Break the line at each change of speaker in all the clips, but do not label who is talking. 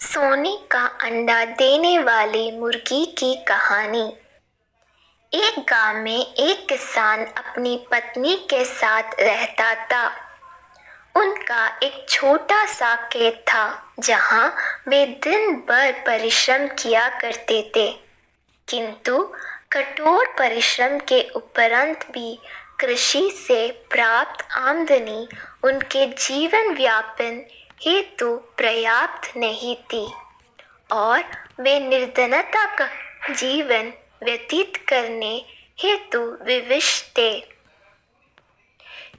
सोने का अंडा देने वाली मुर्गी की कहानी। एक गांव में एक किसान अपनी पत्नी के साथ रहता था। उनका एक छोटा सा खेत था जहां वे दिन भर परिश्रम किया करते थे। किंतु कठोर परिश्रम के उपरांत भी कृषि से प्राप्त आमदनी उनके जीवन यापन हेतु पर्याप्त नहीं थी और वे निर्धनता का जीवन व्यतीत करने हेतु विवश थे।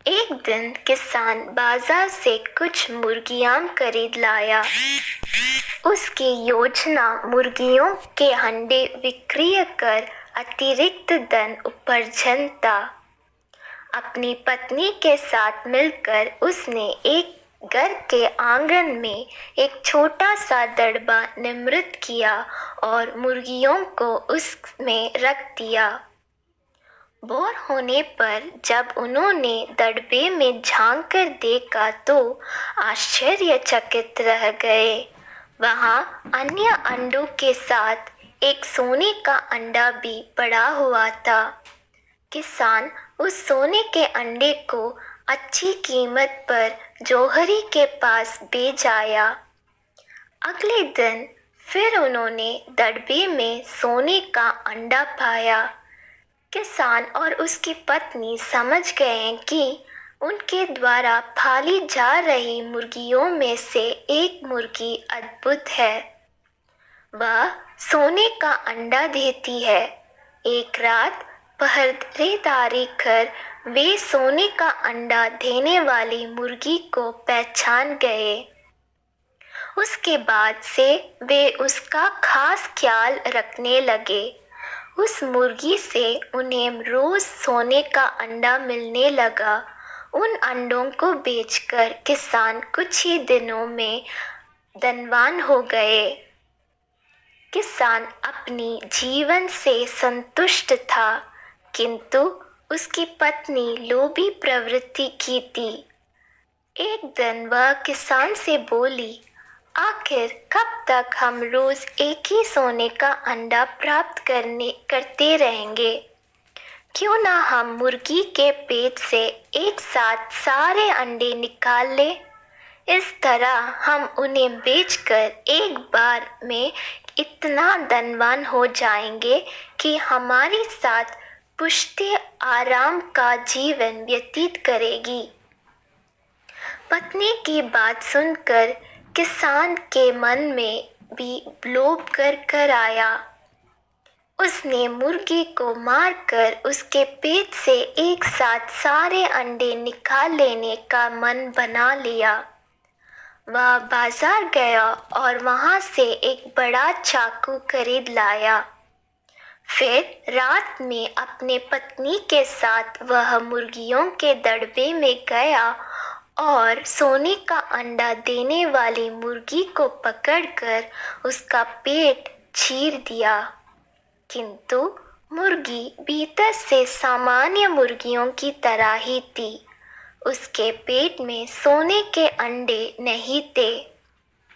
एक दिन किसान बाजार से कुछ मुर्गियां खरीद लाया। उसकी योजना मुर्गियों के अंडे विक्रय कर अतिरिक्त धन उपार्जन था। अपनी पत्नी के साथ मिलकर उसने एक घर के आंगन में एक छोटा सा दड़बा निर्मित किया और मुर्गियों को उसमें रख दिया। बोर होने पर जब उन्होंने दड़बे में झांक कर देखा तो आश्चर्यचकित रह गए। वहां अन्य अंडों के साथ एक सोने का अंडा भी पड़ा हुआ था। किसान उस सोने के अंडे को अच्छी कीमत पर जौहरी के पास बेच आया। अगले दिन फिर उन्होंने दड़बे में सोने का अंडा पाया। किसान और उसकी पत्नी समझ गए कि उनके द्वारा पाली जा रही मुर्गियों में से एक मुर्गी अद्भुत है। वह सोने का अंडा देती है। एक रात पहरेदारी कर वे सोने का अंडा देने वाली मुर्गी को पहचान गए। उसके बाद से वे उसका खास ख्याल रखने लगे। उस मुर्गी से उन्हें रोज सोने का अंडा मिलने लगा। उन अंडों को बेचकर किसान कुछ ही दिनों में धनवान हो गए। किसान अपनी जीवन से संतुष्ट था, किंतु उसकी पत्नी लोभी प्रवृत्ति की थी। एक दिन वह किसान से बोली, आखिर कब तक हम रोज एक ही सोने का अंडा प्राप्त करते रहेंगे? क्यों ना हम मुर्गी के पेट से एक साथ सारे अंडे निकाल लें? इस तरह हम उन्हें बेचकर एक बार में इतना धनवान हो जाएंगे कि हमारे साथ पुश्ते आराम का जीवन व्यतीत करेगी। पत्नी की बात सुनकर किसान के मन में भी लोभ कर आया। उसने मुर्गी को मारकर उसके पेट से एक साथ सारे अंडे निकाल लेने का मन बना लिया। वह बाजार गया और वहां से एक बड़ा चाकू खरीद लाया। फिर रात में अपने पत्नी के साथ वह मुर्गियों के दड़बे में गया और सोने का अंडा देने वाली मुर्गी को पकड़कर उसका पेट चीर दिया। किंतु मुर्गी भीतर से सामान्य मुर्गियों की तरह ही थी। उसके पेट में सोने के अंडे नहीं थे।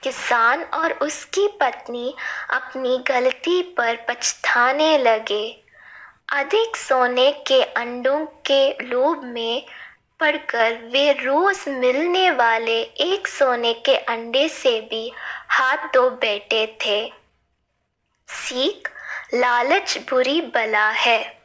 किसान और उसकी पत्नी अपनी गलती पर पछताने लगे। अधिक सोने के अंडों के लोभ में पड़कर वे रोज मिलने वाले एक सोने के अंडे से भी हाथ धो बैठे थे। सीख, लालच बुरी बला है।